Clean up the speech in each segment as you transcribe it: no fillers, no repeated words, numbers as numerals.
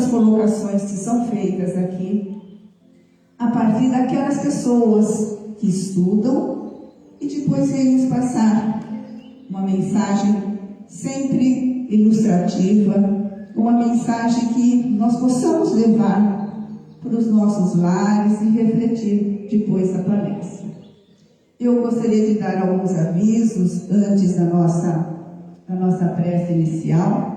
as colocações que são feitas aqui, a partir daquelas pessoas que estudam e depois vêm nos passar uma mensagem sempre ilustrativa, uma mensagem que nós possamos levar para os nossos lares e refletir depois da palestra. Eu gostaria de dar alguns avisos antes da nossa prece inicial.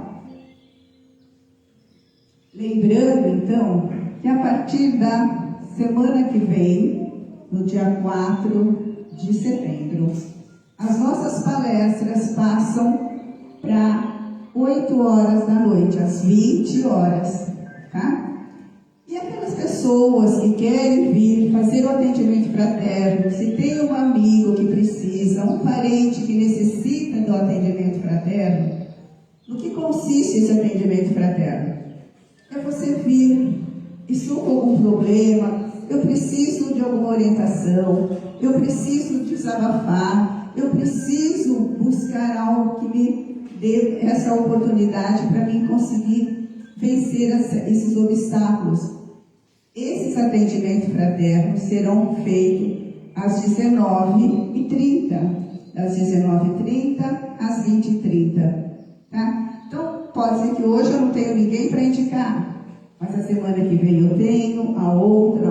Lembrando, então, que a partir da semana que vem, no dia 4 de setembro, as nossas palestras passam para 8 horas da noite, às 20 horas, tá? E aquelas pessoas que querem vir fazer o atendimento fraterno, se tem um amigo que precisa, um parente que necessita do atendimento fraterno, no que consiste esse atendimento fraterno? É você vir, estou com algum problema, eu preciso de alguma orientação, eu preciso desabafar, eu preciso buscar algo que me dê essa oportunidade para mim conseguir vencer esses obstáculos. Esses atendimentos fraternos serão feitos às 19h30, das 19h30 às 20h30, tá? Então, pode ser que hoje eu não tenha ninguém para indicar, mas a semana que vem eu tenho, a outra,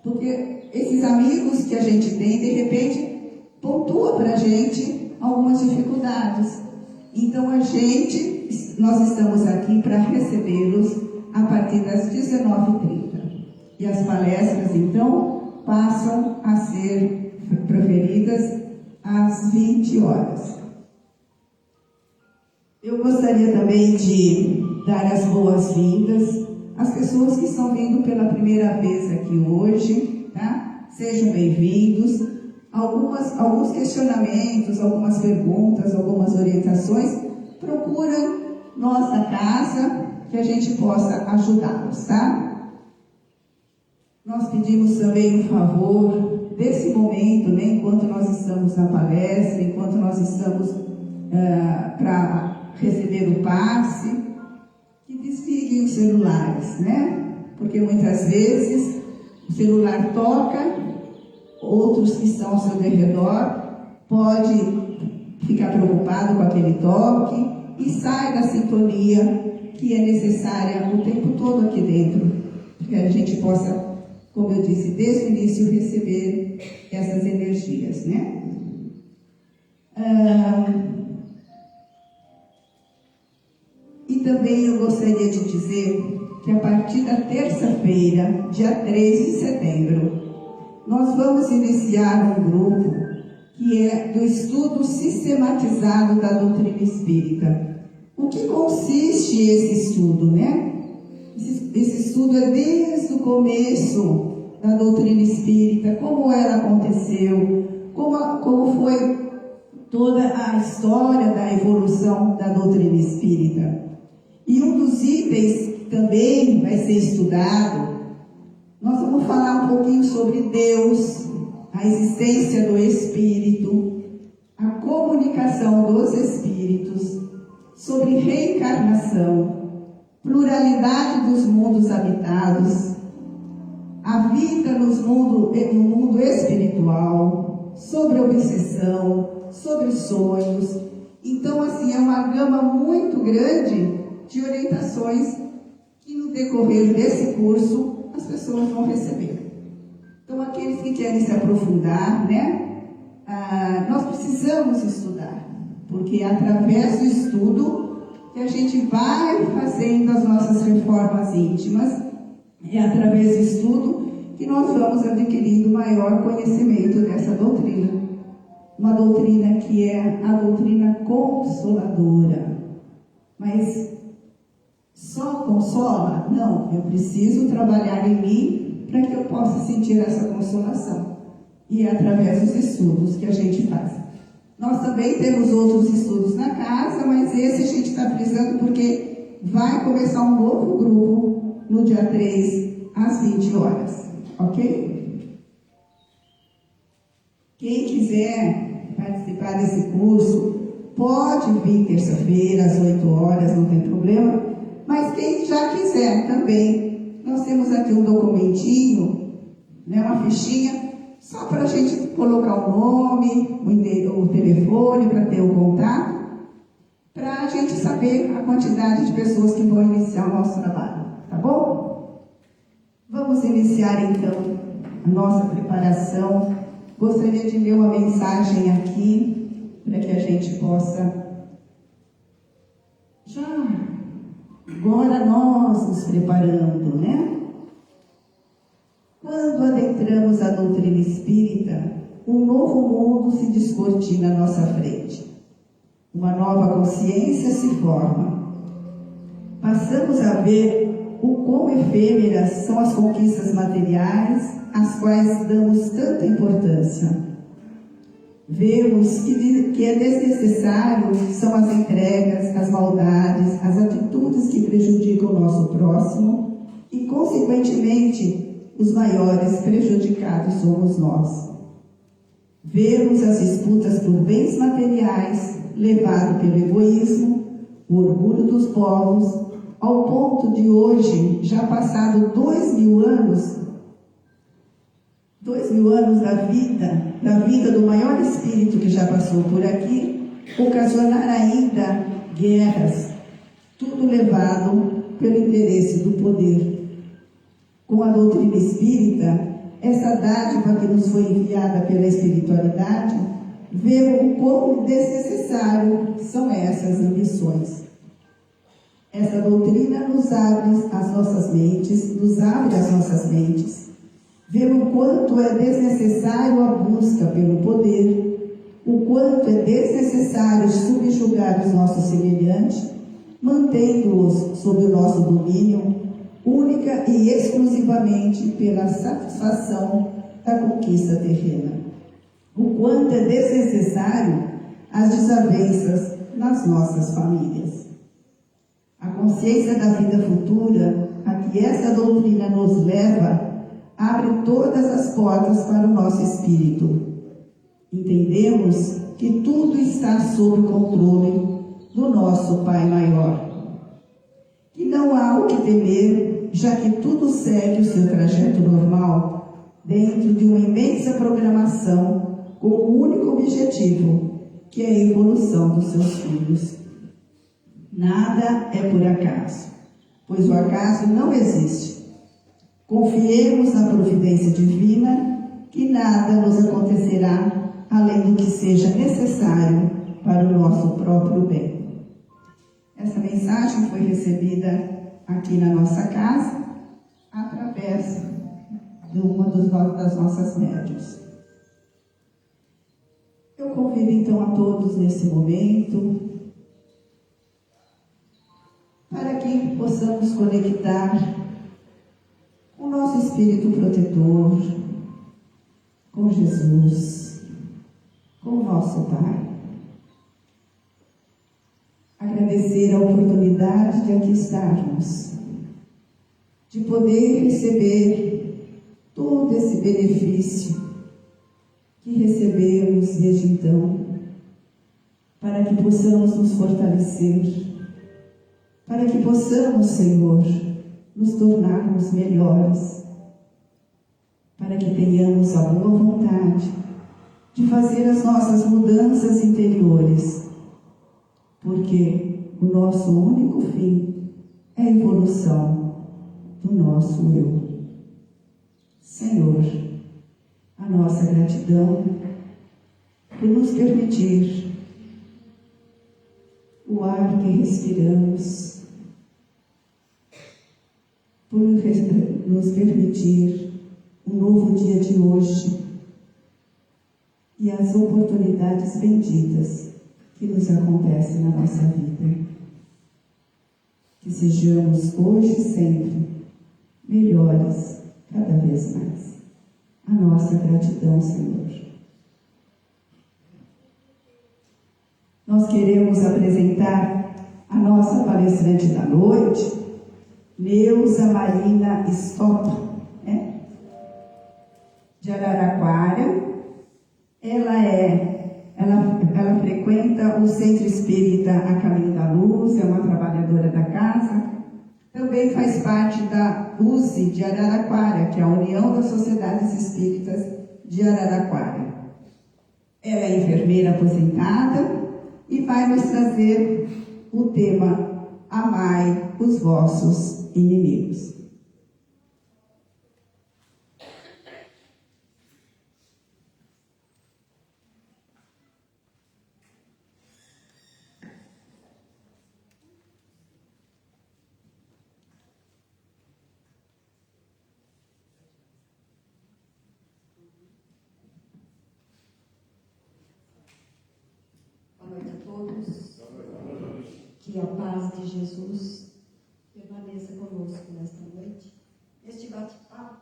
porque esses amigos que a gente tem, de repente, pontua para a gente algumas dificuldades. Então, nós estamos aqui para recebê-los a partir das 19h30. E as palestras, então, passam a ser proferidas às 20 horas. Eu gostaria também de dar as boas-vindas às pessoas que estão vindo pela primeira vez aqui hoje, tá? Sejam bem-vindos. Alguns questionamentos, algumas perguntas, algumas orientações, procura nossa casa, que a gente possa ajudá-los, tá? Nós pedimos também um favor desse momento, né, enquanto nós estamos na palestra, enquanto nós estamos para receber o passe, que desliguem os celulares, né? Porque muitas vezes o celular toca, outros que estão ao seu redor podem ficar preocupados com aquele toque e sai da sintonia que é necessária o tempo todo aqui dentro, para que a gente possa, como eu disse, desde o início receber essas energias, né? E também eu gostaria de dizer que a partir da terça-feira, dia 3 de setembro, nós vamos iniciar um grupo que é do estudo sistematizado da doutrina espírita. O que consiste esse estudo, né? Esse estudo é desde o começo da doutrina espírita, como ela aconteceu, como foi toda a história da evolução da doutrina espírita. E um dos itens que também vai ser estudado, nós vamos falar um pouquinho sobre Deus, a existência do Espírito, a comunicação dos Espíritos, sobre reencarnação, pluralidade dos mundos habitados, a vida no mundo espiritual, sobre obsessão, sobre sonhos. Então, assim, é uma gama muito grande de orientações que no decorrer desse curso as pessoas vão receber. Então, aqueles que querem se aprofundar, né, nós precisamos estudar, porque é através do estudo que a gente vai fazendo as nossas reformas íntimas, é através do estudo que nós vamos adquirindo maior conhecimento dessa doutrina. Uma doutrina que é a doutrina consoladora. Mas só consola? Não, eu preciso trabalhar em mim para que eu possa sentir essa consolação. E é através dos estudos que a gente faz. Nós também temos outros estudos na casa, mas esse a gente está frisando porque vai começar um novo grupo no dia 3, às 20 horas. Ok? Quem quiser participar desse curso, pode vir terça-feira, às 8 horas, não tem problema. Mas quem já quiser também, nós temos aqui um documentinho, né, uma fichinha, só para a gente colocar o nome, o telefone, para ter o contato, para a gente saber a quantidade de pessoas que vão iniciar o nosso trabalho, tá bom? Vamos iniciar então a nossa preparação. Gostaria de ler uma mensagem aqui, para que a gente possa já agora nós nos preparando, né? Quando adentramos a doutrina espírita, um novo mundo se descortina à nossa frente. Uma nova consciência se forma. Passamos a ver o quão efêmeras são as conquistas materiais às quais damos tanta importância. Vemos que é desnecessário são as entregas, as maldades, as atitudes que prejudicam o nosso próximo e, consequentemente, os maiores prejudicados somos nós. Vemos as disputas por bens materiais levado pelo egoísmo, o orgulho dos povos, ao ponto de hoje, já passado 2000 anos da vida do maior espírito que já passou por aqui, ocasionar ainda guerras, tudo levado pelo interesse do poder. Com a doutrina espírita, essa dádiva que nos foi enviada pela espiritualidade, vemos o quão desnecessário são essas ambições. Essa doutrina nos abre as nossas mentes, vemos o quanto é desnecessário a busca pelo poder, o quanto é desnecessário subjugar os nossos semelhantes, mantendo-os sob o nosso domínio, única e exclusivamente pela satisfação da conquista terrena. O quanto é desnecessário as desavenças nas nossas famílias. A consciência da vida futura, a que essa doutrina nos leva, abre todas as portas para o nosso espírito. Entendemos que tudo está sob controle do nosso Pai Maior. Que não há o que temer, já que tudo segue o seu trajeto normal, dentro de uma imensa programação, com um único objetivo, que é a evolução dos seus filhos. Nada é por acaso, pois o acaso não existe. Confiemos na providência divina, que nada nos acontecerá além do que seja necessário para o nosso próprio bem. Essa mensagem foi recebida aqui na nossa casa, através de uma das nossas médiuns. Eu convido então a todos nesse momento, para que possamos conectar o nosso Espírito protetor com Jesus, com o nosso Pai. Agradecer a oportunidade de aqui estarmos, de poder receber todo esse benefício que recebemos desde então, para que possamos nos fortalecer, para que possamos, Senhor, nos tornarmos melhores, para que tenhamos a boa vontade de fazer as nossas mudanças interiores, porque o nosso único fim é a evolução do nosso eu. Senhor, a nossa gratidão por nos permitir o ar que respiramos, por nos permitir um novo dia de hoje e as oportunidades benditas que nos acontecem na nossa vida. Que sejamos hoje e sempre melhores cada vez mais. A nossa gratidão, Senhor. Nós queremos apresentar a nossa palestrante da noite, Neuza Marina Stopp, de Araraquara. Ela frequenta o Centro Espírita A Caminho da Luz, é uma trabalhadora da casa, Também faz parte da USE de Araraquara, que é a União das Sociedades Espíritas de Araraquara. Ela é enfermeira aposentada e vai nos trazer o tema Amai os vossos inimigos. Que a paz de Jesus permaneça conosco nesta noite, neste bate-papo,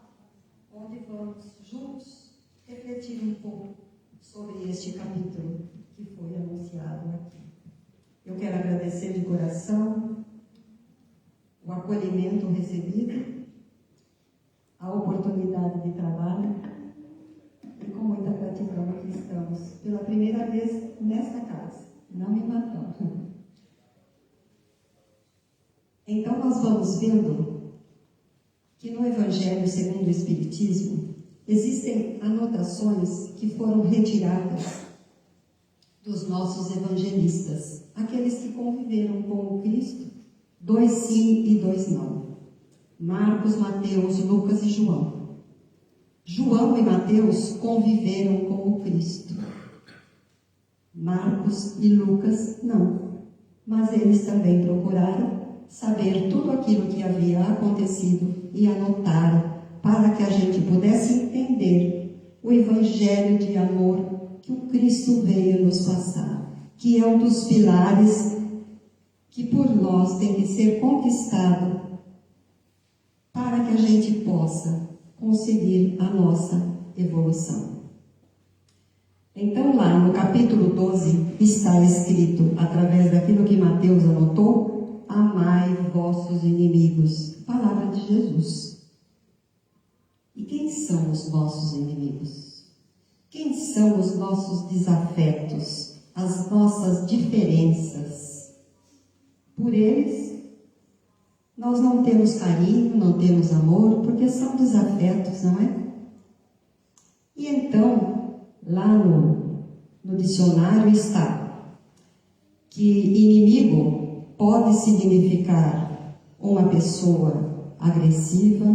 onde vamos juntos refletir um pouco sobre este capítulo que foi anunciado aqui. Eu quero agradecer de coração o acolhimento recebido, a oportunidade de trabalho e com muita gratidão aqui estamos pela primeira vez nesta casa, não em Matão. Então, nós vamos vendo que no Evangelho segundo o Espiritismo existem anotações que foram retiradas dos nossos evangelistas, aqueles que conviveram com o Cristo, 2 sim e 2 não. Marcos, Mateus, Lucas e João. João e Mateus conviveram com o Cristo. Marcos e Lucas não. Mas eles também procuraram saber tudo aquilo que havia acontecido e anotaram para que a gente pudesse entender o evangelho de amor que o Cristo veio nos passar, que é um dos pilares que por nós tem que ser conquistado para que a gente possa conseguir a nossa evolução. Então, lá no capítulo 12 está escrito, através daquilo que Mateus anotou, amai vossos inimigos. Palavra de Jesus. E quem são os nossos inimigos? Quem são os nossos desafetos? As nossas diferenças? Por eles, nós não temos carinho, não temos amor, porque são desafetos, não é? E então, lá no dicionário está que inimigo pode significar uma pessoa agressiva,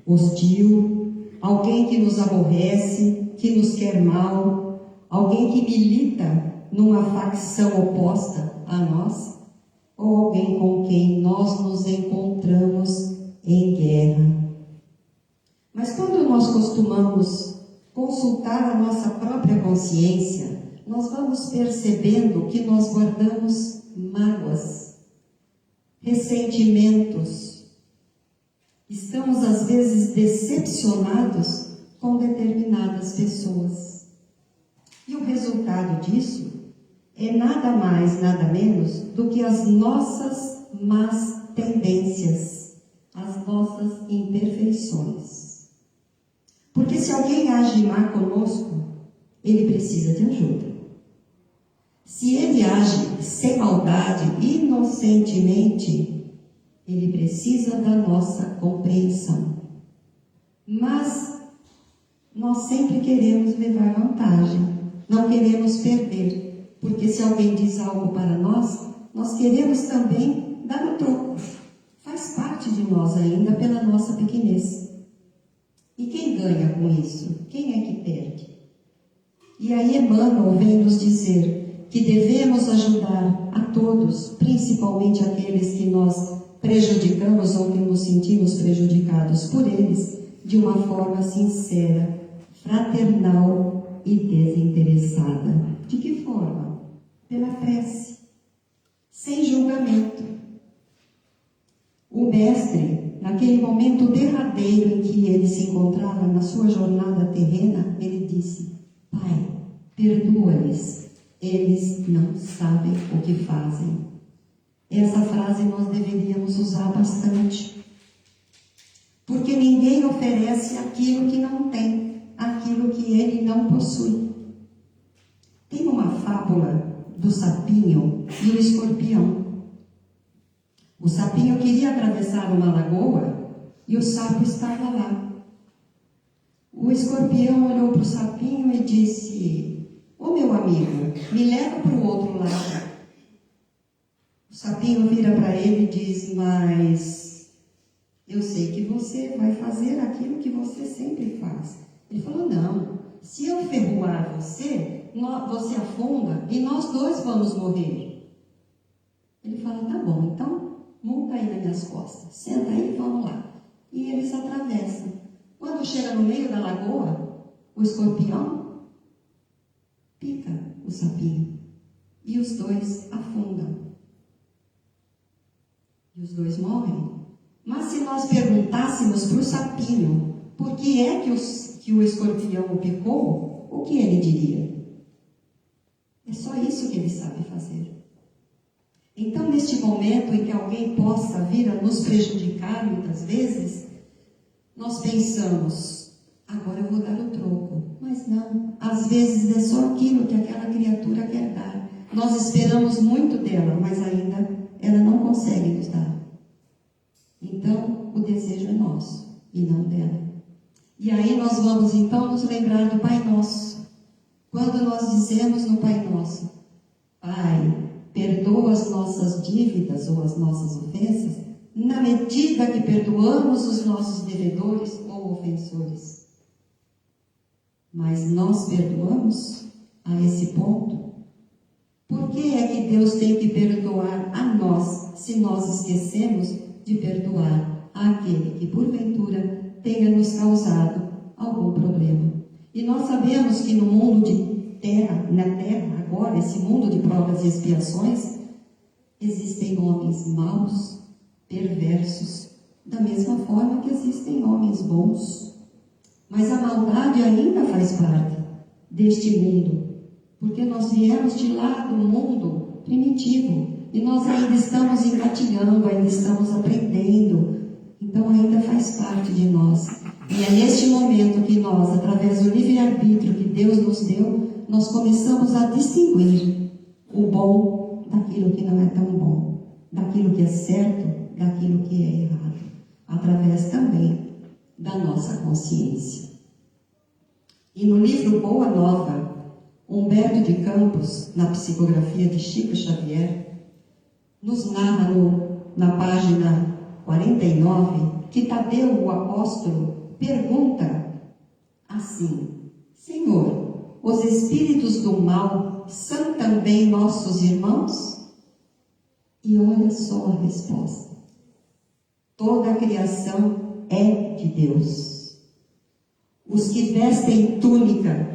hostil, alguém que nos aborrece, que nos quer mal, alguém que milita numa facção oposta a nós, ou alguém com quem nós nos encontramos em guerra. Mas quando nós costumamos consultar a nossa própria consciência, nós vamos percebendo que nós guardamos mágoas, ressentimentos. Estamos às vezes decepcionados com determinadas pessoas. E o resultado disso é nada mais, nada menos do que as nossas más tendências, as nossas imperfeições. Porque se alguém age má conosco, ele precisa de ajuda. Se ele age sem maldade, inocentemente, ele precisa da nossa compreensão. Mas nós sempre queremos levar vantagem, não queremos perder, porque se alguém diz algo para nós, nós queremos também dar o troco. Faz parte de nós ainda pela nossa pequenez. E quem ganha com isso? Quem é que perde? E aí Emmanuel vem nos dizer que devemos ajudar a todos, principalmente aqueles que nós prejudicamos ou que nos sentimos prejudicados por eles, de uma forma sincera, fraternal e desinteressada. De que forma? Pela prece, sem julgamento. O mestre, naquele momento derradeiro em que ele se encontrava na sua jornada terrena, ele disse: Pai, perdoa-lhes, eles não sabem o que fazem. Essa frase nós deveríamos usar bastante, porque ninguém oferece aquilo que não tem, aquilo que ele não possui. Tem uma fábula do sapinho e o escorpião. O sapinho queria atravessar uma lagoa e o sapo estava lá. O escorpião olhou para o sapinho e disse: "Ô meu amigo, me leva para o outro lado." O sapinho vira para ele e diz: "Mas eu sei que você vai fazer aquilo que você sempre faz." Ele falou: "Não, se eu ferroar você, você afunda e nós dois vamos morrer." Ele fala: "Tá bom, então monta aí nas minhas costas, senta aí e vamos lá." E eles atravessam. Quando chega no meio da lagoa, o escorpião pica o sapinho e os dois afundam. E os dois morrem. Mas se nós perguntássemos para o sapinho por que é que o escorpião o picou, o que ele diria? É só isso que ele sabe fazer. Então, neste momento em que alguém possa vir a nos prejudicar, muitas vezes, nós pensamos: agora eu vou dar o troco. Mas não, às vezes é só aquilo que aquela criatura quer dar. Nós esperamos muito dela, mas ainda ela não consegue nos dar. Então, o desejo é nosso e não dela. E aí nós vamos então nos lembrar do Pai Nosso. Quando nós dizemos no Pai Nosso: Pai, perdoa as nossas dívidas ou as nossas ofensas, na medida que perdoamos os nossos devedores ou ofensores. Mas nós perdoamos a esse ponto? Por que é que Deus tem que perdoar a nós, se nós esquecemos de perdoar àquele que porventura tenha nos causado algum problema? E nós sabemos que no mundo na terra, agora, esse mundo de provas e expiações, existem homens maus, perversos, da mesma forma que existem homens bons. Mas a maldade ainda faz parte deste mundo, porque nós viemos de lá do mundo primitivo e nós ainda estamos engatinhando, ainda estamos aprendendo. Então ainda faz parte de nós. E é neste momento que nós, através do livre-arbítrio que Deus nos deu, nós começamos a distinguir o bom daquilo que não é tão bom, daquilo que é certo, daquilo que é errado, através também da nossa consciência. E no livro Boa Nova, Humberto de Campos, na psicografia de Chico Xavier, nos narra na página 49, que Tadeu, o apóstolo, pergunta assim: Senhor, os espíritos do mal são também nossos irmãos? E olha só a resposta: toda a criação é de Deus. Os que vestem túnica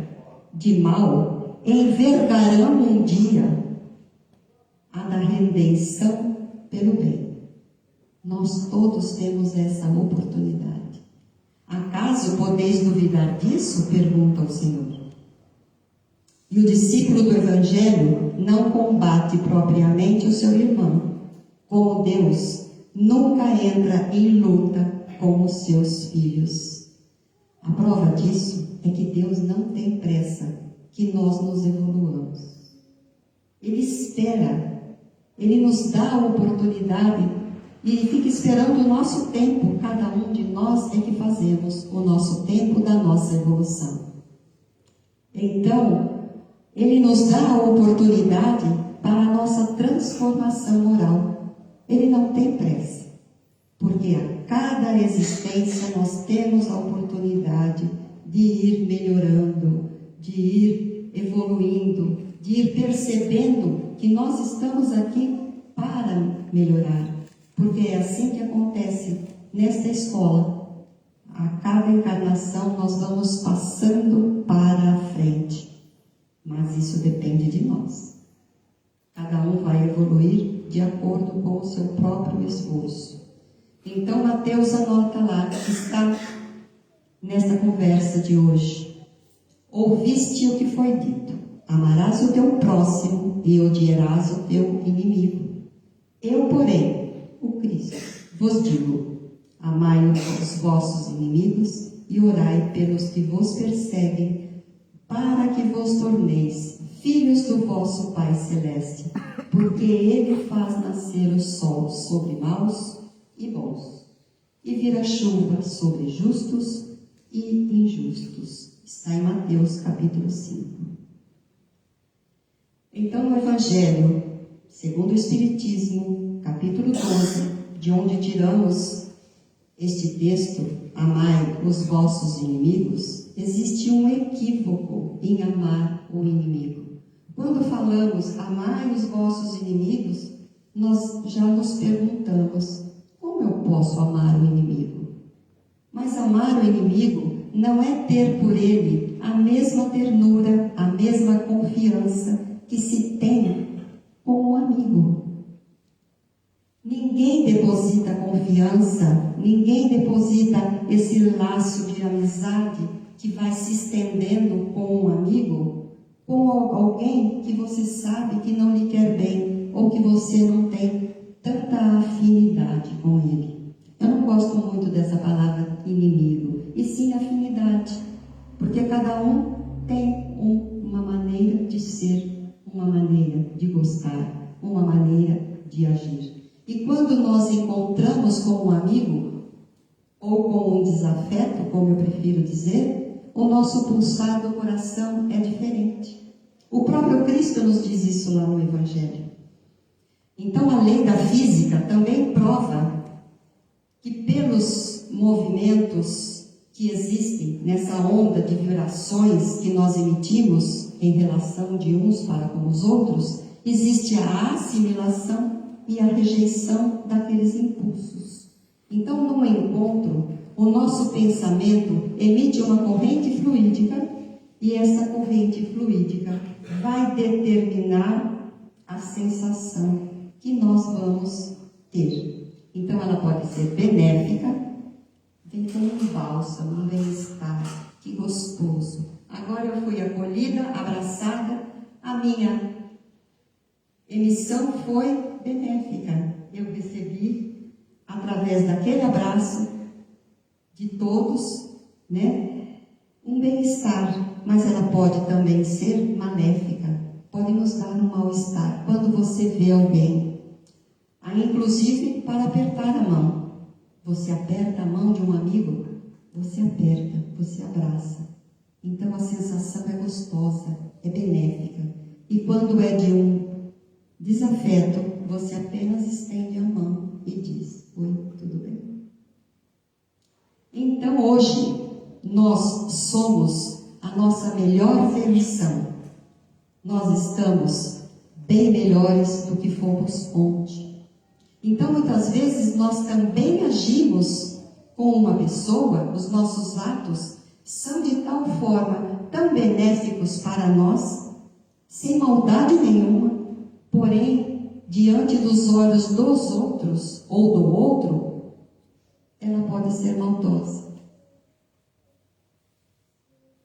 de mal envergarão um dia a da redenção pelo bem. Nós todos temos essa oportunidade. Acaso podeis duvidar disso? Pergunta o Senhor. E o discípulo do Evangelho não combate propriamente o seu irmão, como Deus nunca entra em luta com os seus filhos. A prova disso é que Deus não tem pressa que nós nos evoluamos. Ele espera, Ele nos dá a oportunidade e fica esperando o nosso tempo. Cada um de nós é que fazemos o nosso tempo da nossa evolução. Então, Ele nos dá a oportunidade para a nossa transformação moral. Ele não tem pressa, porque a cada existência nós temos a oportunidade de ir melhorando, de ir evoluindo, de ir percebendo que nós estamos aqui para melhorar. Porque é assim que acontece nesta escola. A cada encarnação nós vamos passando para a frente. Mas isso depende de nós. Cada um vai evoluir de acordo com o seu próprio esforço. Então Mateus anota lá, que está nesta conversa de hoje: ouviste o que foi dito: amarás o teu próximo e odiarás o teu inimigo. Eu, porém, o Cristo, vos digo: amai os vossos inimigos e orai pelos que vos perseguem, para que vos torneis filhos do vosso Pai Celeste, porque Ele faz nascer o sol sobre maus e bons, e vira chuva sobre justos e injustos. Está em Mateus capítulo 5. Então, no Evangelho, segundo o Espiritismo, capítulo 12, de onde tiramos este texto, amai os vossos inimigos, existe um equívoco em amar o inimigo. Quando falamos amai os vossos inimigos, nós já nos perguntamos, como eu posso amar o inimigo? Mas amar o inimigo não é ter por ele a mesma ternura, a mesma confiança que se tem com o amigo. Ninguém deposita confiança, ninguém deposita esse laço de amizade que vai se estendendo com um amigo, com alguém que você sabe que não lhe quer bem, ou que você não tem tanta afinidade com ele. Eu não gosto muito dessa palavra inimigo, e sim afinidade, porque cada um tem uma maneira de ser, uma maneira de gostar, uma maneira de agir. E quando nós encontramos com um amigo, ou com um desafeto, como eu prefiro dizer, o nosso pulsar do coração é diferente. O próprio Cristo nos diz isso lá no Evangelho. Então a lei da física também prova que pelos movimentos que existem nessa onda de vibrações que nós emitimos em relação de uns para com os outros, existe a assimilação e a rejeição daqueles impulsos. Então, no encontro, o nosso pensamento emite uma corrente fluídica e essa corrente fluídica vai determinar a sensação que nós vamos ter. Então, ela pode ser benéfica, vem como um bálsamo, um bem-estar, que gostoso. Agora eu fui acolhida, abraçada, a minha emissão foi benéfica. Eu recebi, através daquele abraço de todos, um bem-estar, mas ela pode também ser maléfica, pode nos dar um mal-estar. Quando você vê alguém, inclusive para apertar a mão, você aperta a mão de um amigo, você aperta, você abraça. Então a sensação é gostosa, é benéfica. E quando é de um desafeto, você apenas estende a mão e diz, oi, tudo bem? Então hoje, nós somos a nossa melhor versão. Nós estamos bem melhores do que fomos ontem. Então muitas vezes nós também agimos com uma pessoa, os nossos atos são de tal forma tão benéficos para nós, sem maldade nenhuma, porém, diante dos olhos dos outros ou do outro, ela pode ser maldosa.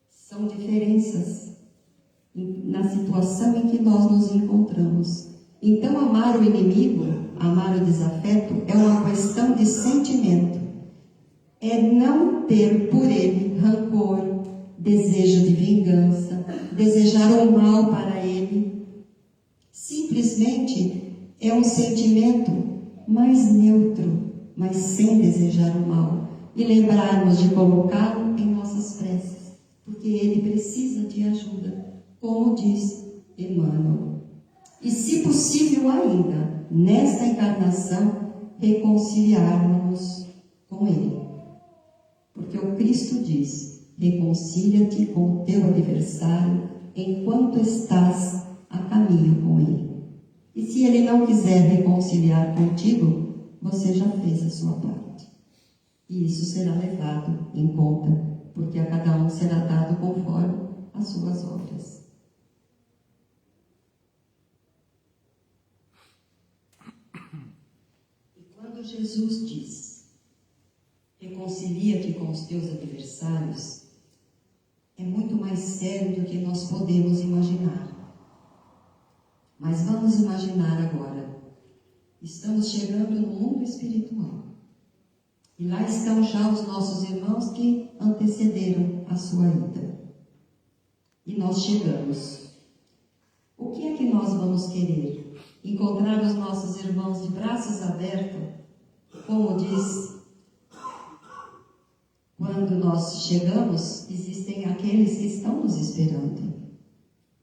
São diferenças na situação em que nós nos encontramos. Então, amar o inimigo, amar o desafeto, é uma questão de sentimento. É não ter por ele rancor, desejo de vingança, desejar o mal para ele. Simplesmente é um sentimento mais neutro, mas sem desejar o mal. E lembrarmos de colocá-lo em nossas preces, porque ele precisa de ajuda, como diz Emmanuel. E, se possível ainda, nesta encarnação, reconciliarmos com ele. Porque o Cristo diz, reconcilia-te com o teu adversário enquanto estás a caminho com ele. E se ele não quiser reconciliar contigo, você já fez a sua parte. E isso será levado em conta, porque a cada um será dado conforme as suas obras. E quando Jesus diz, reconcilia-te com os teus adversários, é muito mais sério do que nós podemos imaginar. Mas vamos imaginar agora. Estamos chegando no mundo espiritual. E lá estão já os nossos irmãos que antecederam a sua ida. e nós chegamos. O que é que nós vamos querer? Encontrar os nossos irmãos de braços abertos, como diz, quando nós chegamos, existem aqueles que estão nos esperando.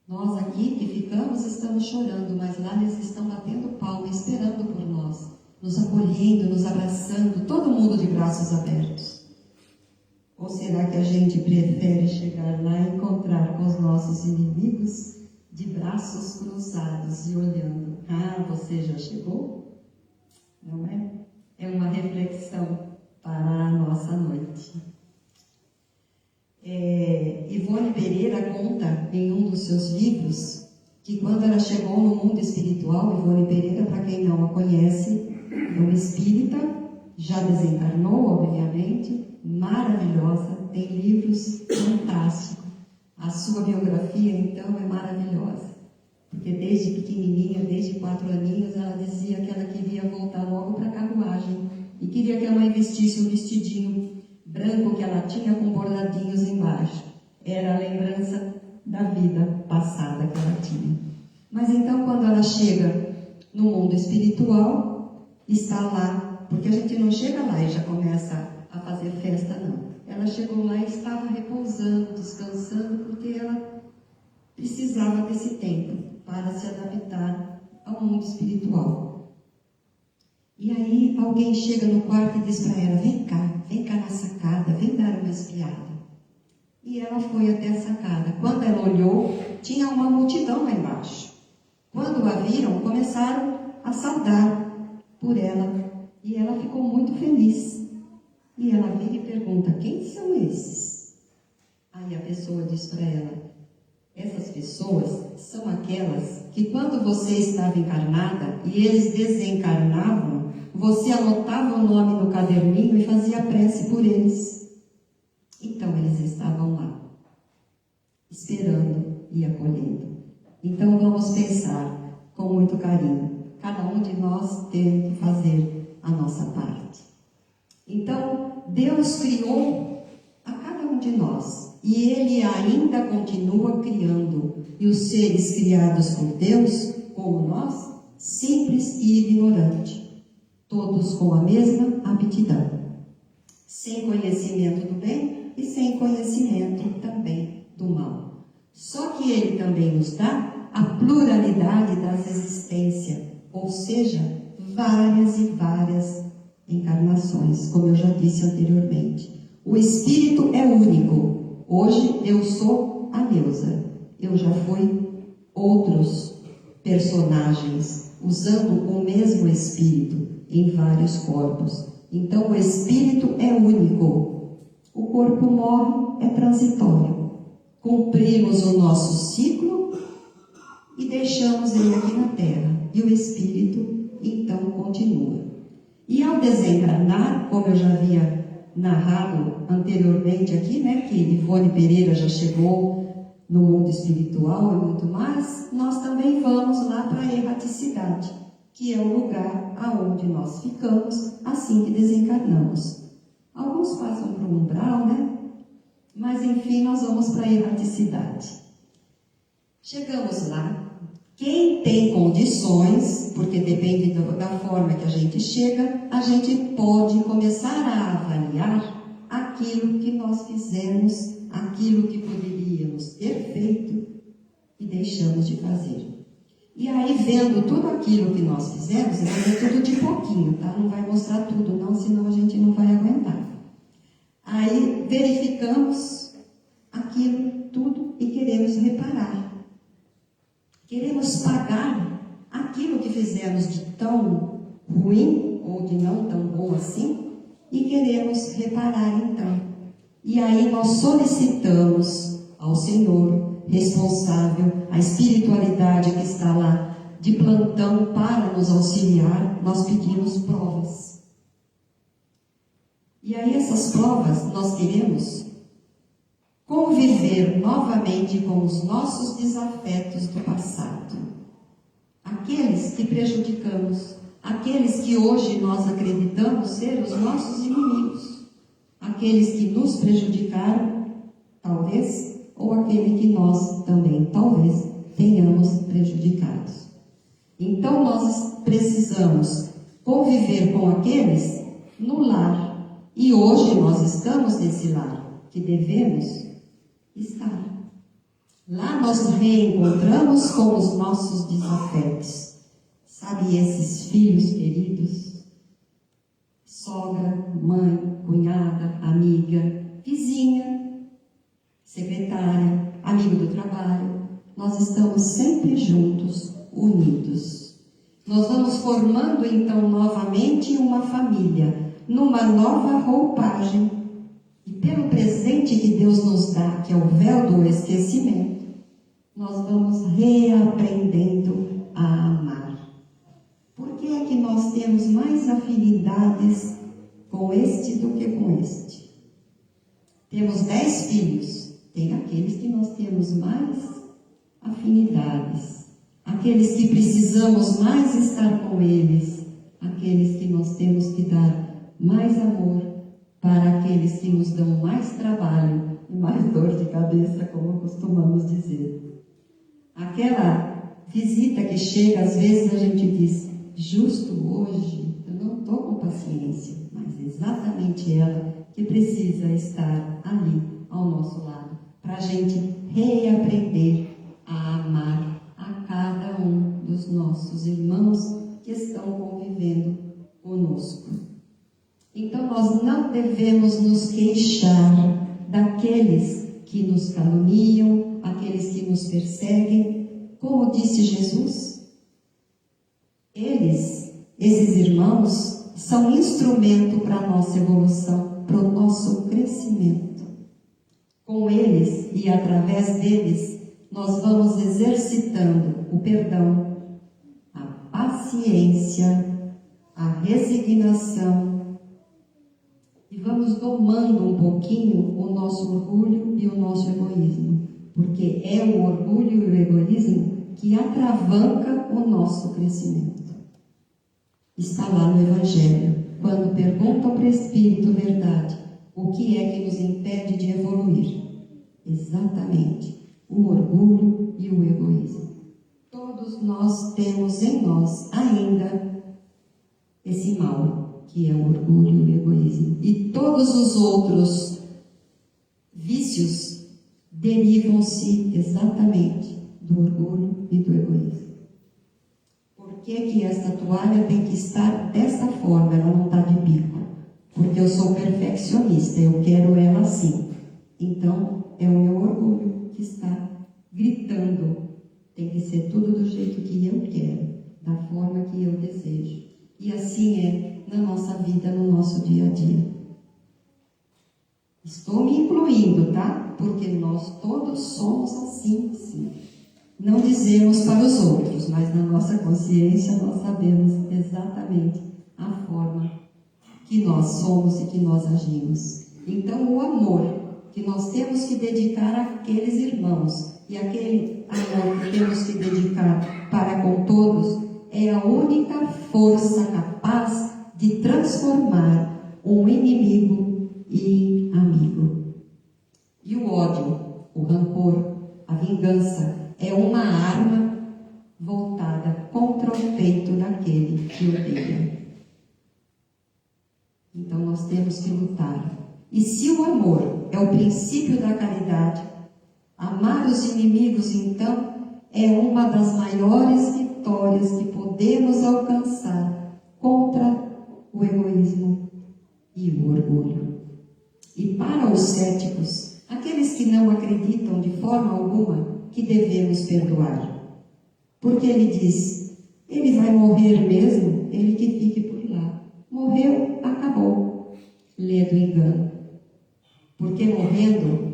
Nós aqui que ficamos estamos chorando, mas lá eles estão batendo palma, esperando por nós, nos acolhendo, nos abraçando, todo mundo de braços abertos. Ou será que a gente prefere chegar lá e encontrar com os nossos inimigos de braços cruzados e olhando? Ah, você já chegou? Não é? É uma reflexão para a nossa noite. Ivone Pereira conta em um dos seus livros que quando ela chegou no mundo espiritual, Ivone Pereira, para quem não a conhece, é uma espírita, já desencarnou, obviamente, maravilhosa, tem livros fantásticos. A sua biografia, então, é maravilhosa, porque desde pequenininha, desde 4 aninhos, ela dizia que ela queria voltar logo para a carruagem e queria que a mãe vestisse um vestidinho branco que ela tinha com bordadinhos embaixo. Era a lembrança da vida passada que ela tinha. Mas então, quando ela chega no mundo espiritual, está lá, porque a gente não chega lá e já começa a fazer festa, não. Ela chegou lá e estava repousando, descansando, porque ela precisava desse tempo para se adaptar ao mundo espiritual. E aí alguém chega no quarto e diz para ela: vem cá na sacada, vem dar uma espiada. E ela foi até a sacada. Quando ela olhou, tinha uma multidão lá embaixo. Quando a viram, começaram a saudar por ela. E ela ficou muito feliz. E ela vira e pergunta: quem são esses? Aí a pessoa diz para ela: essas pessoas são aquelas que quando você estava encarnada e eles desencarnavam, você anotava o nome no caderninho e fazia prece por eles. Então eles estavam lá, esperando e acolhendo. Então vamos pensar com muito carinho, cada um de nós tem que fazer a nossa parte. Então Deus criou a cada um de nós e Ele ainda continua criando. E os seres criados por Deus, como nós, simples e ignorante, todos com a mesma aptidão, sem conhecimento do bem e sem conhecimento também do mal. Só que Ele também nos dá a pluralidade das existências, ou seja, várias e várias encarnações, como eu já disse anteriormente. O Espírito é único. Hoje eu sou a Neuza. Eu já fui outros personagens, usando o mesmo Espírito em vários corpos. Então o Espírito é único. O corpo morre, é transitório. Cumprimos o nosso ciclo e deixamos ele aqui na Terra. E o Espírito, então, continua. E ao desencarnar, como eu já havia narrado anteriormente aqui, né, que Ivone Pereira já chegou no mundo espiritual e muito mais, nós também vamos lá para a erraticidade, que é o lugar aonde nós ficamos assim que desencarnamos. Alguns passam para o umbral, né? Mas enfim, nós vamos para a erraticidade. Chegamos lá. Quem tem condições, porque depende da forma que a gente chega, a gente pode começar a avaliar aquilo que nós fizemos, aquilo que poderíamos ter feito e deixamos de fazer. E aí, vendo tudo aquilo que nós fizemos, é tudo de pouquinho, tá? Não vai mostrar tudo não, senão a gente não vai aguentar. Aí, verificamos aquilo tudo e queremos reparar. Queremos pagar aquilo que fizemos de tão ruim, ou de não tão bom assim, e queremos reparar então. E aí nós solicitamos ao Senhor responsável, a espiritualidade que está lá de plantão para nos auxiliar, nós pedimos provas. E aí essas provas nós queremos conviver novamente com os nossos desafetos do passado. Aqueles que prejudicamos, aqueles que hoje nós acreditamos ser os nossos inimigos, aqueles que nos prejudicaram, talvez, ou aquele que nós também, talvez, tenhamos prejudicados. Então, nós precisamos conviver com aqueles no lar. E hoje nós estamos nesse lar que devemos estar. Lá nós nos reencontramos com os nossos desafetos. Sabe, esses filhos queridos? Sogra, mãe, cunhada, amiga, vizinha, secretária, amigo do trabalho. Nós estamos sempre juntos, unidos. Nós vamos formando então novamente uma família, numa nova roupagem. E pelo presente que Deus nos dá, que é o véu do esquecimento, nós vamos reaprendendo a amar. Por que é que nós temos mais afinidades com este do que com este? Temos 10 filhos, tem aqueles que nós temos mais afinidades, aqueles que precisamos mais estar com eles, aqueles que nós temos que dar mais amor, para aqueles que nos dão mais trabalho e mais dor de cabeça, como costumamos dizer. Aquela visita que chega, às vezes a gente diz, justo hoje, eu não estou com paciência, mas exatamente ela que precisa estar ali, ao nosso lado, para a gente reaprender a amar a cada um dos nossos irmãos que estão convivendo conosco. Então, nós não devemos nos queixar daqueles que nos caluniam, aqueles que nos perseguem. Como disse Jesus, esses irmãos, são instrumento para a nossa evolução, para o nosso crescimento. Com eles e através deles, nós vamos exercitando o perdão, a paciência, a resignação, e vamos domando um pouquinho o nosso orgulho e o nosso egoísmo, porque é o orgulho e o egoísmo que atravanca o nosso crescimento. Está lá no Evangelho, quando perguntam para o Espírito verdade, o que é que nos impede de evoluir? Exatamente, o orgulho e o egoísmo. Todos nós temos em nós ainda esse mal, que é o orgulho e o egoísmo. E todos os outros vícios derivam-se exatamente do orgulho e do egoísmo. Por que essa toalha tem que estar dessa forma? Ela não está de bico. Porque eu sou perfeccionista, eu quero ela assim. Então, é o meu orgulho que está gritando. Tem que ser tudo do jeito que eu quero, da forma que eu desejo. E assim é na nossa vida, no nosso dia a dia. Estou me incluindo, tá? Porque nós todos somos assim, sim. Não dizemos para os outros, mas na nossa consciência nós sabemos exatamente a forma que nós somos e que nós agimos. Então, o amor que nós temos que dedicar àqueles irmãos e aquele amor que temos que dedicar para com todos é a única força capaz de transformar um inimigo em amigo. E o ódio, o rancor, a vingança é uma arma voltada contra o peito daquele que odeia. Então nós temos que lutar. E se o amor é o princípio da caridade, amar os inimigos, então, é uma das maiores vitórias que podemos alcançar contra o egoísmo e o orgulho. E para os céticos, aqueles que não acreditam de forma alguma que devemos perdoar, porque ele diz, ele vai morrer mesmo, ele que fique por lá. Morreu, acabou. Lê do engano. Porque morrendo,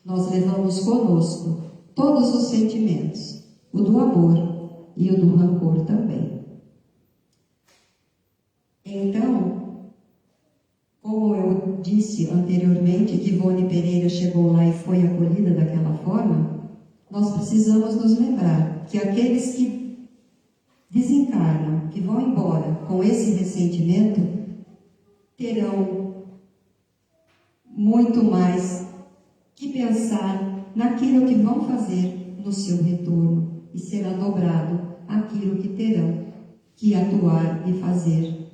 nós levamos conosco todos os sentimentos, o do amor e o do rancor também. Então, como eu disse anteriormente, que Ivone Pereira chegou lá e foi acolhida daquela forma, nós precisamos nos lembrar que aqueles que desencarnam, que vão embora com esse ressentimento, terão muito mais que pensar naquilo que vão fazer no seu retorno, e será dobrado aquilo que terão que atuar e fazer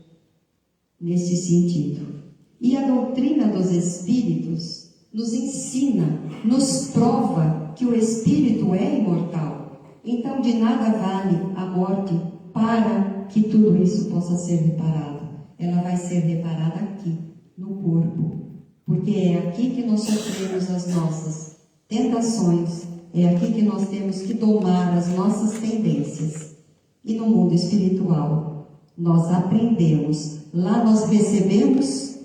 nesse sentido. E a doutrina dos Espíritos nos ensina, nos prova que o Espírito é imortal. Então, de nada vale a morte para que tudo isso possa ser reparado. Ela vai ser reparada aqui, no corpo, porque é aqui que nós sofremos as nossas tentações, é aqui que nós temos que domar as nossas tendências. E no mundo espiritual, nós aprendemos, lá nós recebemos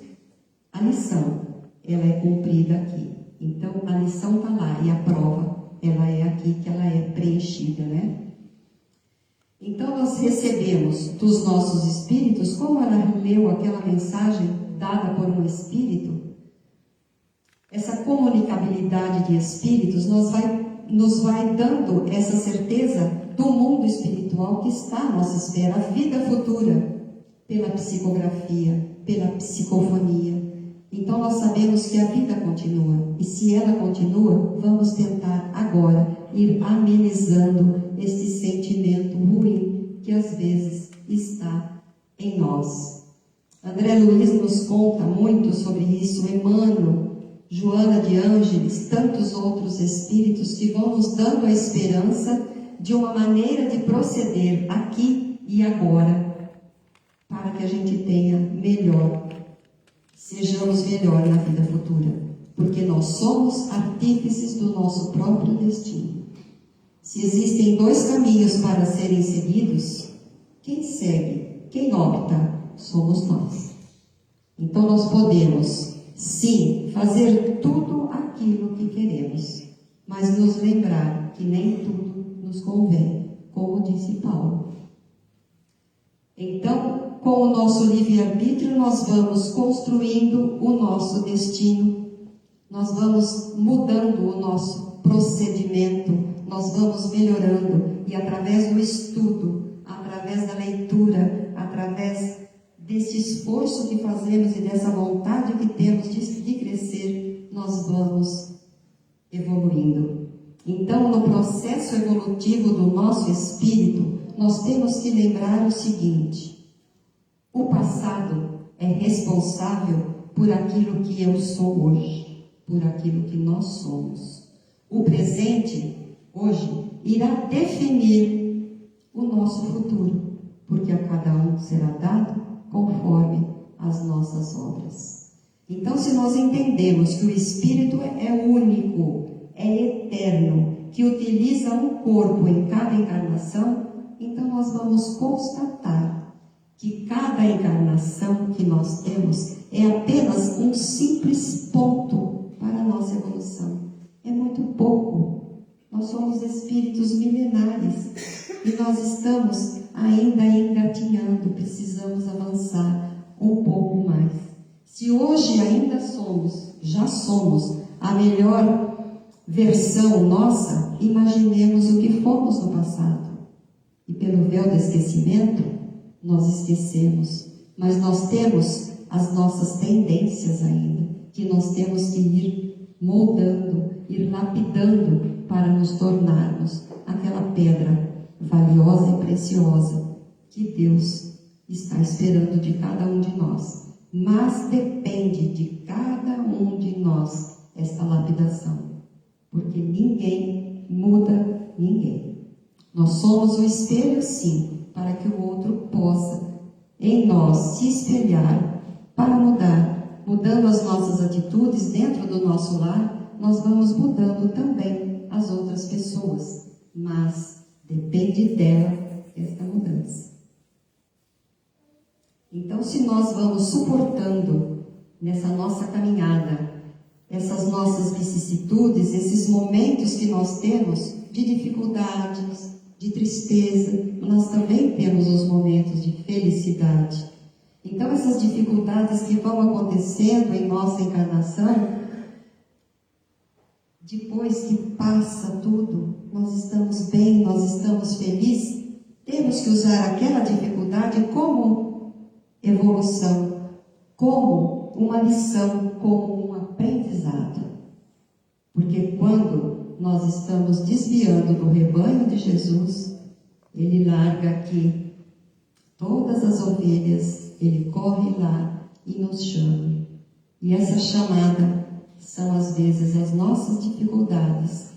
a lição, ela é cumprida aqui. Então, a lição está lá, e a prova, ela é aqui que ela é preenchida, né? Então, nós recebemos dos nossos espíritos, como ela leu aquela mensagem dada por um espírito, essa comunicabilidade de espíritos nos vai dando essa certeza do mundo espiritual que está à nossa espera, a vida futura, pela psicografia, pela psicofonia. Então nós sabemos que a vida continua, e se ela continua, vamos tentar agora ir amenizando esse sentimento ruim que às vezes está em nós. André Luiz nos conta muito sobre isso, Emmanuel, Joana de Ângeles, tantos outros espíritos que vão nos dando a esperança de uma maneira de proceder aqui e agora, para que a gente tenha melhor, sejamos melhor na vida futura, porque nós somos artífices do nosso próprio destino. Se existem dois caminhos para serem seguidos, quem segue, quem opta, somos nós. Então nós podemos, sim, fazer tudo aquilo que queremos, mas nos lembrar que nem tudo nos convém, como disse Paulo. Então, com o nosso livre-arbítrio, nós vamos construindo o nosso destino, nós vamos mudando o nosso procedimento, nós vamos melhorando, e através do estudo, através da leitura, através desse esforço que fazemos e dessa vontade que temos de crescer, nós vamos evoluindo. Então, no processo evolutivo do nosso espírito, nós temos que lembrar o seguinte: o passado é responsável por aquilo que eu sou hoje, por aquilo que nós somos. O presente, hoje, irá definir o nosso futuro, porque a cada um será dado conforme as nossas obras. Então, se nós entendemos que o Espírito é único, é eterno, que utiliza um corpo em cada encarnação, então nós vamos constatar que cada encarnação que nós temos é apenas um simples ponto para a nossa evolução. É muito pouco. Nós somos espíritos milenares e nós estamos ainda engatinhando, precisamos avançar um pouco mais. Se hoje ainda já somos a melhor versão nossa, imaginemos o que fomos no passado. E pelo véu do esquecimento, nós esquecemos. Mas nós temos as nossas tendências ainda, que nós temos que ir moldando, ir lapidando para nos tornarmos aquela pedra valiosa e preciosa que Deus está esperando de cada um de nós. Mas depende de cada um de nós esta lapidação, porque ninguém muda ninguém. Nós somos o espelho, sim, para que o outro possa em nós se espelhar para mudar. Mudando as nossas atitudes dentro do nosso lar, nós vamos mudando também as outras pessoas, mas depende dela esta mudança. Então, se nós vamos suportando nessa nossa caminhada essas nossas vicissitudes, esses momentos que nós temos de dificuldades, de tristeza, nós também temos os momentos de felicidade. Então, essas dificuldades que vão acontecendo em nossa encarnação, depois que passa tudo, nós estamos bem, nós estamos felizes, temos que usar aquela dificuldade como evolução, como uma lição, como um aprendizado. Porque quando nós estamos desviando do rebanho de Jesus, ele larga aqui todas as ovelhas, ele corre lá e nos chama. E essa chamada são às vezes as nossas dificuldades,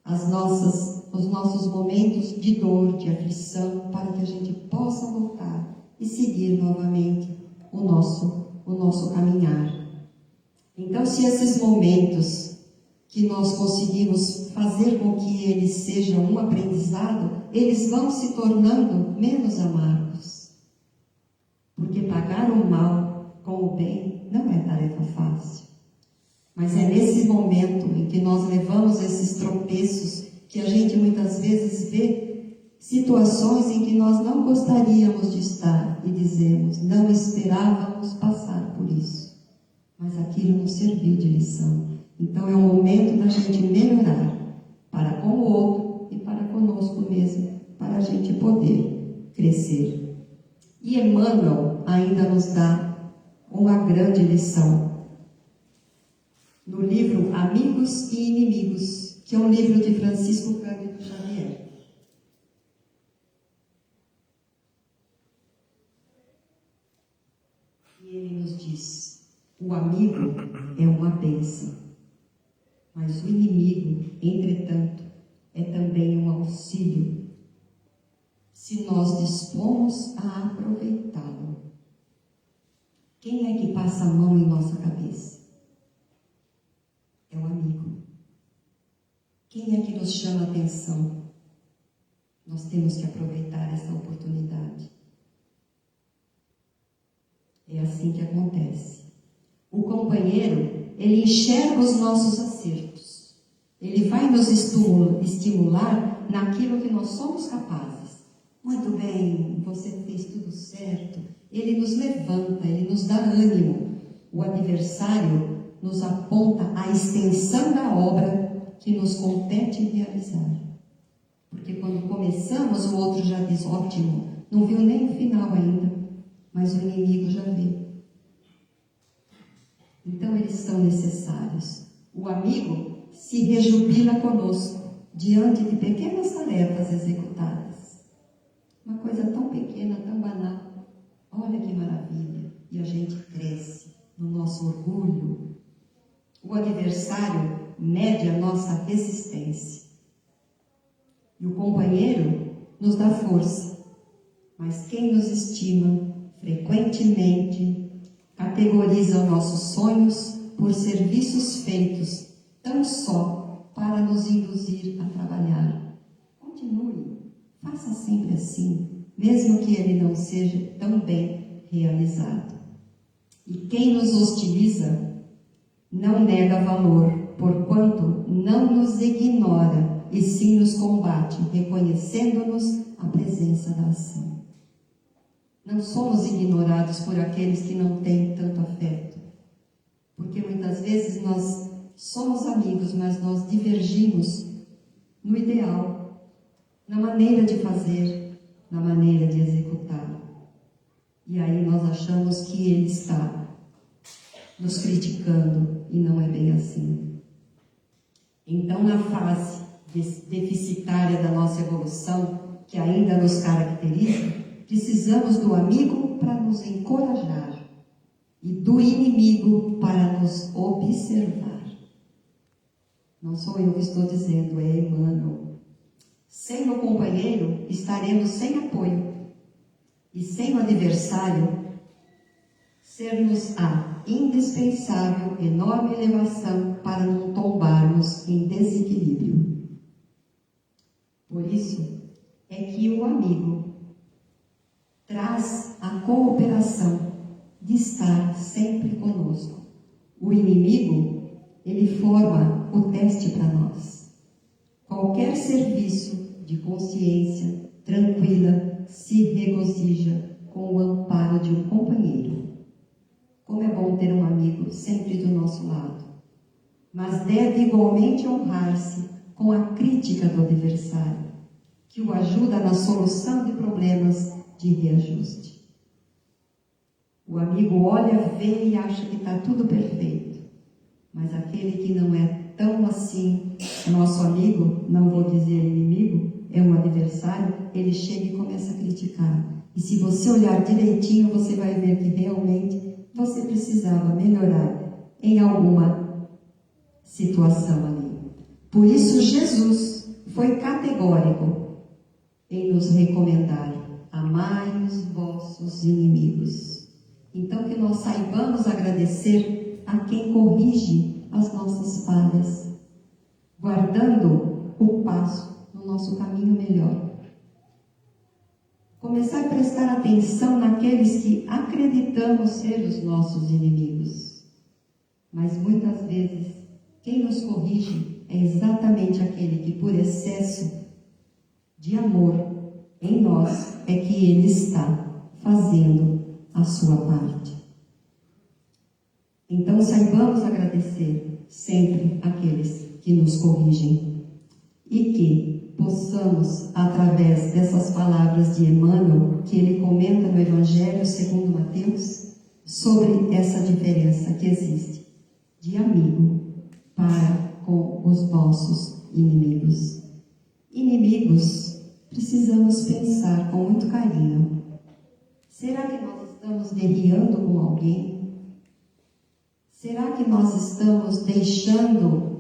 os nossos momentos de dor, de aflição, para que a gente possa voltar e seguir novamente o nosso caminhar. Então, se esses momentos que nós conseguimos fazer com que eles sejam um aprendizado, eles vão se tornando menos amargos. Porque pagar o mal com o bem não é tarefa fácil. Mas é nesse momento em que nós levamos esses tropeços que a gente muitas vezes vê situações em que nós não gostaríamos de estar e dizemos, não esperávamos passar por isso. Mas aquilo nos serviu de lição. Então é o momento da gente melhorar para com o outro e para conosco mesmo, para a gente poder crescer. E Emmanuel ainda nos dá uma grande lição. No livro Amigos e Inimigos, que é um livro de Francisco Cândido Xavier. E ele nos diz, o amigo é uma bênção, mas o inimigo, entretanto, é também um auxílio, se nós dispomos a aproveitá-lo. Quem é que passa a mão em nossa cabeça? É o amigo. Quem é que nos chama a atenção? Nós temos que aproveitar essa oportunidade. É assim que acontece. O companheiro, ele enxerga os nossos acertos. Ele vai nos estimular naquilo que nós somos capazes. Muito bem, você fez tudo certo. Ele nos levanta, ele nos dá ânimo. O adversário nos aponta a extensão da obra que nos compete realizar. Porque quando começamos, o outro já diz, ótimo, não viu nem o final ainda, mas o inimigo já vê. Então eles são necessários. O amigo se rejubila conosco diante de pequenas tarefas executadas. Uma coisa tão pequena, tão banal. Olha que maravilha! E a gente cresce no nosso orgulho. O adversário mede a nossa resistência. E o companheiro nos dá força. Mas quem nos estima frequentemente categoriza os nossos sonhos por serviços feitos tão só para nos induzir a trabalhar. Continue, faça sempre assim, mesmo que ele não seja tão bem realizado. E quem nos hostiliza não nega valor, porquanto não nos ignora, e sim nos combate, reconhecendo-nos a presença da ação. Não somos ignorados por aqueles que não têm tanto afeto, porque muitas vezes nós somos amigos, mas nós divergimos no ideal, na maneira de fazer, na maneira de executar. E aí nós achamos que ele está nos criticando, e não é bem assim. Então, na fase deficitária da nossa evolução, que ainda nos caracteriza, precisamos do amigo para nos encorajar e do inimigo para nos observar. Não sou eu que estou dizendo, é Emmanuel. Sem o companheiro, estaremos sem apoio. E sem o adversário, ser-nos-á indispensável enorme elevação para não tombarmos em desequilíbrio. Por isso é que o amigo traz a cooperação de estar sempre conosco. O inimigo, ele forma o teste para nós. Qualquer serviço de consciência tranquila se regozija com o amparo de um companheiro. Como é bom ter um amigo sempre do nosso lado, mas deve igualmente honrar-se com a crítica do adversário, que o ajuda na solução de problemas de reajuste. O amigo olha, vê e acha que está tudo perfeito, Mas aquele que não é tão assim nosso amigo, não vou dizer inimigo, é um adversário, ele chega e começa a criticar. E se você olhar direitinho, você vai ver que realmente você precisava melhorar em alguma situação ali. Por isso Jesus foi categórico em nos recomendar: amai os vossos inimigos. Então que nós saibamos agradecer a quem corrige as nossas falhas, guardando o passo no nosso caminho melhor. Começar a prestar atenção naqueles que acreditamos ser os nossos inimigos. Mas muitas vezes, quem nos corrige é exatamente aquele que, por excesso de amor em nós, é que ele está fazendo a sua parte. Então, saibamos agradecer sempre aqueles que nos corrigem e que possamos, através dessas palavras de Emmanuel, que ele comenta no Evangelho segundo Mateus, sobre essa diferença que existe de amigo para com os nossos inimigos. Inimigos, precisamos pensar com muito carinho. Será que nós estamos derriando com alguém? Será que nós estamos deixando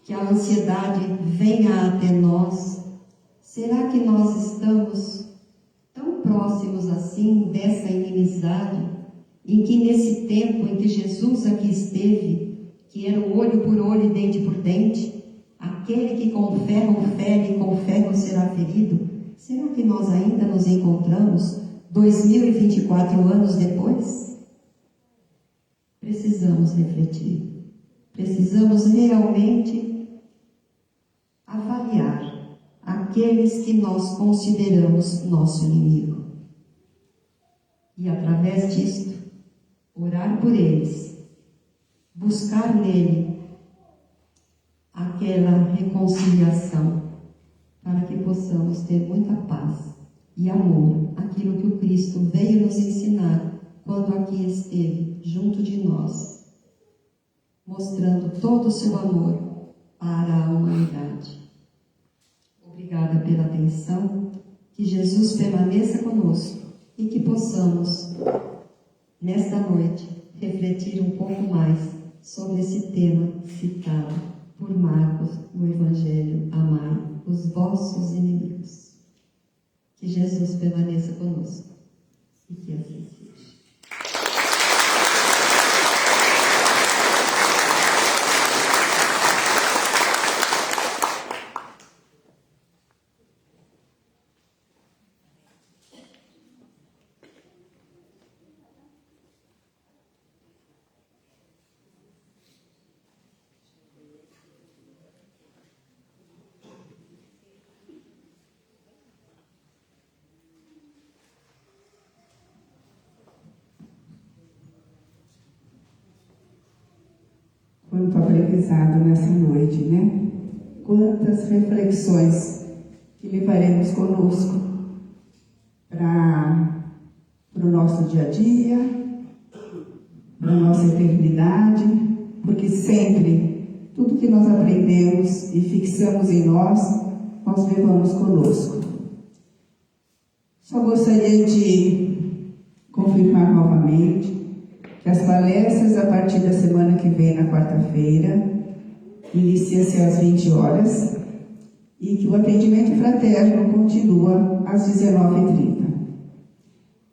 que a ansiedade venha até nós? Será que nós estamos tão próximos assim dessa inimizade, em que nesse tempo em que Jesus aqui esteve, que era o olho por olho e dente por dente, aquele que com ferro fere e com ferro será ferido, será que nós ainda nos encontramos 2024 anos depois? Precisamos refletir, precisamos realmente avaliar aqueles que nós consideramos nosso inimigo. E através disto, orar por eles, buscar nele aquela reconciliação, para que possamos ter muita paz e amor, aquilo que o Cristo veio nos ensinar quando aqui esteve junto de nós, mostrando todo o seu amor para a humanidade. Obrigada pela atenção, que Jesus permaneça conosco e que possamos, nesta noite, refletir um pouco mais sobre esse tema citado por Marcos no Evangelho: amai os vossos inimigos. Que Jesus permaneça conosco e que assim seja. Quanto aprendizado nessa noite, né? Quantas reflexões que levaremos conosco para o nosso dia a dia, para a nossa eternidade, porque sempre tudo que nós aprendemos e fixamos em nós, nós levamos conosco. Só gostaria de confirmar novamente que as palestras a partir da semana que vem, na quarta-feira, inicia-se às 20 horas e que o atendimento fraterno continua às 19h30.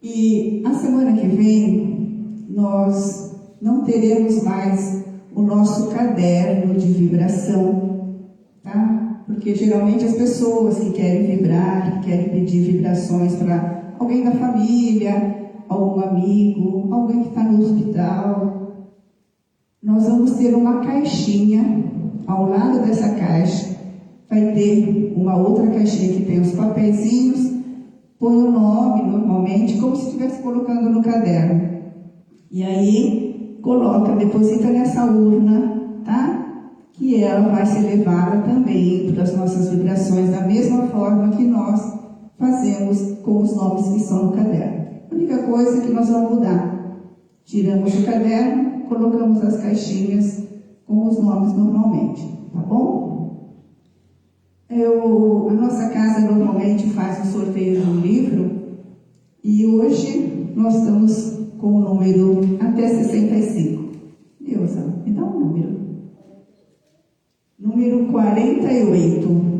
E a semana que vem nós não teremos mais o nosso caderno de vibração, tá? Porque geralmente as pessoas que querem vibrar, que querem pedir vibrações para alguém da família, algum amigo, alguém que está no hospital, nós vamos ter uma caixinha. Ao lado dessa caixa vai ter uma outra caixinha que tem os papeizinhos, põe o nome normalmente, como se estivesse colocando no caderno. E aí coloca, deposita nessa urna, tá? Que ela vai ser levada também para as nossas vibrações, da mesma forma que nós fazemos com os nomes que estão no caderno. A única coisa que nós vamos mudar: tiramos o caderno, colocamos as caixinhas com os nomes normalmente, tá bom? A nossa casa normalmente faz o sorteio de um livro e hoje nós estamos com o número até 65. Neuza, me dá um número. Número 48.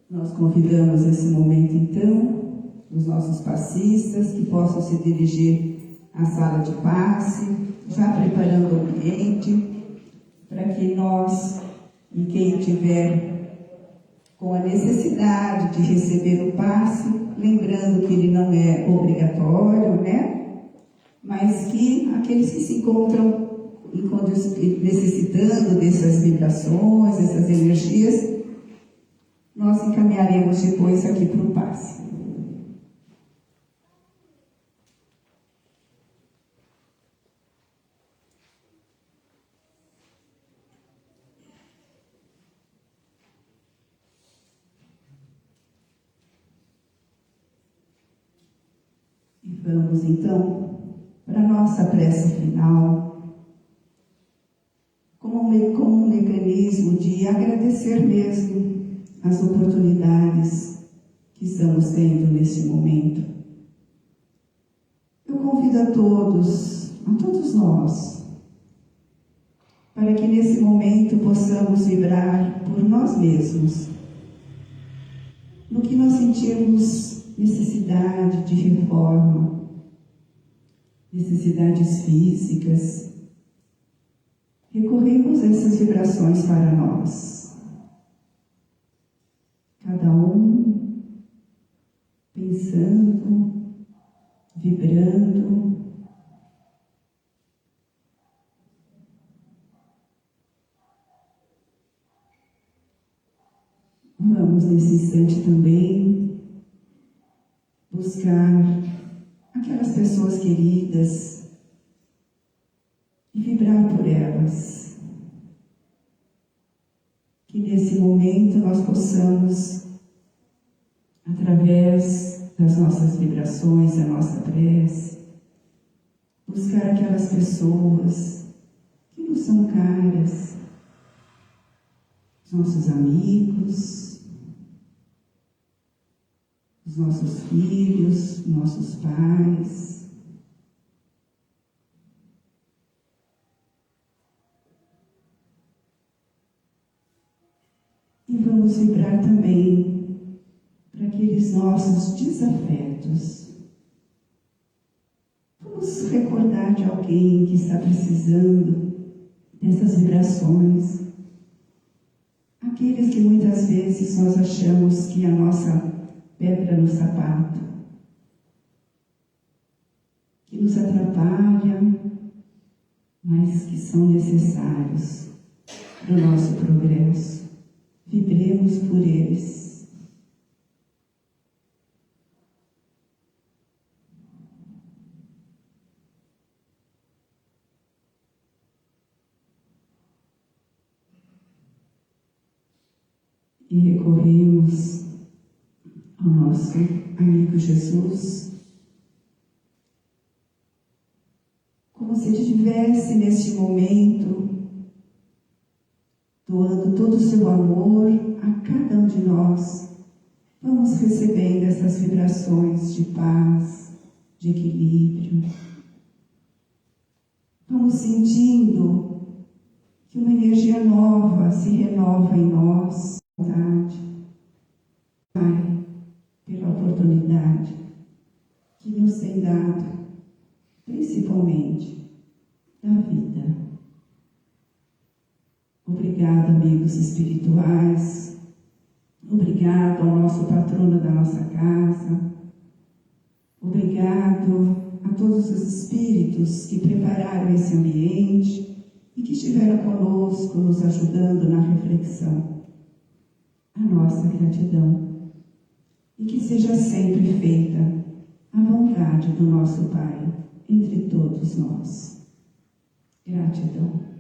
Nós convidamos nesse momento, então, os nossos passistas que possam se dirigir à sala de passe, já preparando o ambiente, para que nós, e quem tiver com a necessidade de receber o passe, lembrando que ele não é obrigatório, né? Mas que aqueles que se encontram necessitando dessas vibrações, dessas energias, nós encaminharemos depois aqui para o passe. E vamos então para a nossa prece final, como um mecanismo de agradecer mesmo as oportunidades que estamos tendo neste momento. Eu convido a todos nós, para que nesse momento possamos vibrar por nós mesmos, no que nós sentirmos necessidade de reforma, necessidades físicas. Recorremos a essas vibrações para nós. Cada um pensando, vibrando. Vamos nesse instante também buscar aquelas pessoas queridas e vibrar por elas. Que nesse momento nós possamos, através das nossas vibrações, da nossa prece, buscar aquelas pessoas que nos são caras, os nossos amigos, os nossos filhos, nossos pais. E vamos vibrar também para aqueles nossos desafetos. Vamos recordar de alguém que está precisando dessas vibrações. Aqueles que muitas vezes nós achamos que é a nossa pedra no sapato, que nos atrapalha, mas que são necessários para o nosso progresso. Vibremos por eles. E recorremos ao nosso amigo Jesus, como se ele estivesse neste momento doando todo o seu amor a cada um de nós. Vamos recebendo essas vibrações de paz, de equilíbrio. Vamos sentindo que uma energia nova se renova em nós. Pai, pela oportunidade que nos tem dado, principalmente da vida. Obrigado, amigos espirituais. Obrigado ao nosso patrono da nossa casa. Obrigado a todos os espíritos que prepararam esse ambiente e que estiveram conosco, nos ajudando na reflexão. A nossa gratidão. E que seja sempre feita a vontade do nosso Pai entre todos nós. Gratidão.